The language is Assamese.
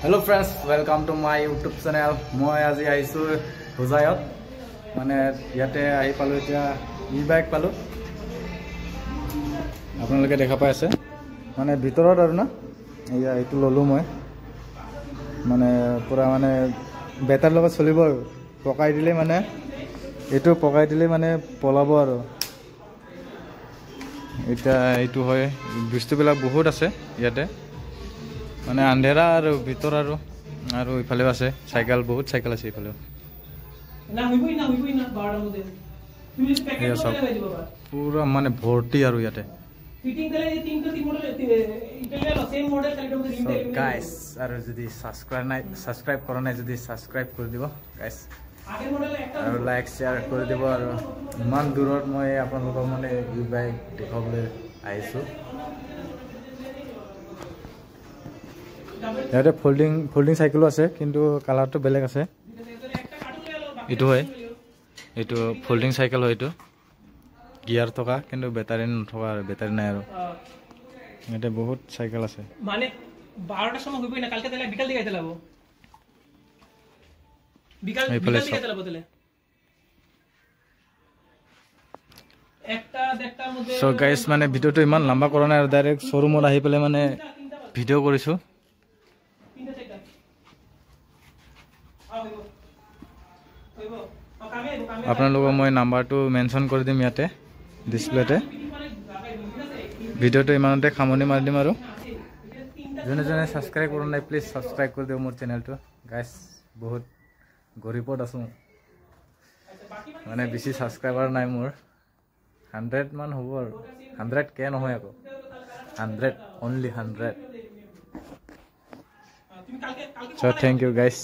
Hello friends, welcome to my YouTube channel. মই আজি আইছো হোজাইত মানে ইয়াতে আহি পালো এতিয়া ই-বাইক পালো আপোনালোকে দেখা পাই আছে মানে ভিতৰত আৰু না এয়া এইটো ললো মই মানে পুৰা মানে বেটাৰ লগত চলিব পকাই দিলে মানে এইটো পকাই দিলে মানে পলাব আৰু এটা এইটো হয় বস্তুবিলাক বহুত আছে ইয়াতে মানে আন্ধেৰা আৰু ভিতৰ আৰু ইফালেও আছে সাইকেল বহুত সাইকেল আছে ইফালে না হইবই না 12 মধ্যে তুমি প্যাকেট করে লই দিব বাবা পুরো মানে ভর্তি আর ইয়াতে ফিটিং করে এই তিনটা model Italian same model collect করে ইন্টেল গাইস আর যদি সাবস্ক্রাইব করো না যদি সাবস্ক্রাইব করে দিব গাইস আগের মডেল একটা আর লাইক শেয়ার করে দিব আর মান দূৰত মই আপোনালোকক মানে ই-বাইক দেখাবলৈ আইছো ইয়াতে ফোল্ডিং সাইকেলও আছে কিন্তু কালারটো বেলেগ আছে এটো হয় এটো ফোল্ডিং সাইকেল হয় এটো গিয়ার থকা কিন্তু ব্যাটারি নথকা আর ব্যাটারি নাই আর এটা বহুত সাইকেল আছে মানে 12টার সময় হইবই না কালকে তাহলে বিকাল দিকে আইতে লাগবো বিকাল দিকে আইতে লাগবো তাহলে একটা দেখটার মধ্যে সো গাইস মানে ভিডিওটো ইমান লম্বা কৰা নাই আৰু ডাইৰেক্ট শোৰুমত আহি পেলে মানে ভিডিও কৰিছো আপোনালোকক মই নাম্বাৰটো মেনশন কৰি দিম ইয়াতে ডিসপ্লেতে ভিডিওটো ইমানতে খামনি মাৰি দিম আৰু জনে সাবস্ক্ৰাইব কৰা নাই প্লিজ সাবস্ক্ৰাইব কৰি দিও মোৰ চেনেলটো গাইস বহুত গৰিবত আছো মানে বেছি সাবস্ক্ৰাইবাৰ নাই মোৰ 100 মান হ'ব আৰু 100 কে নহয় আকৌ 100 only 100 so thank you guys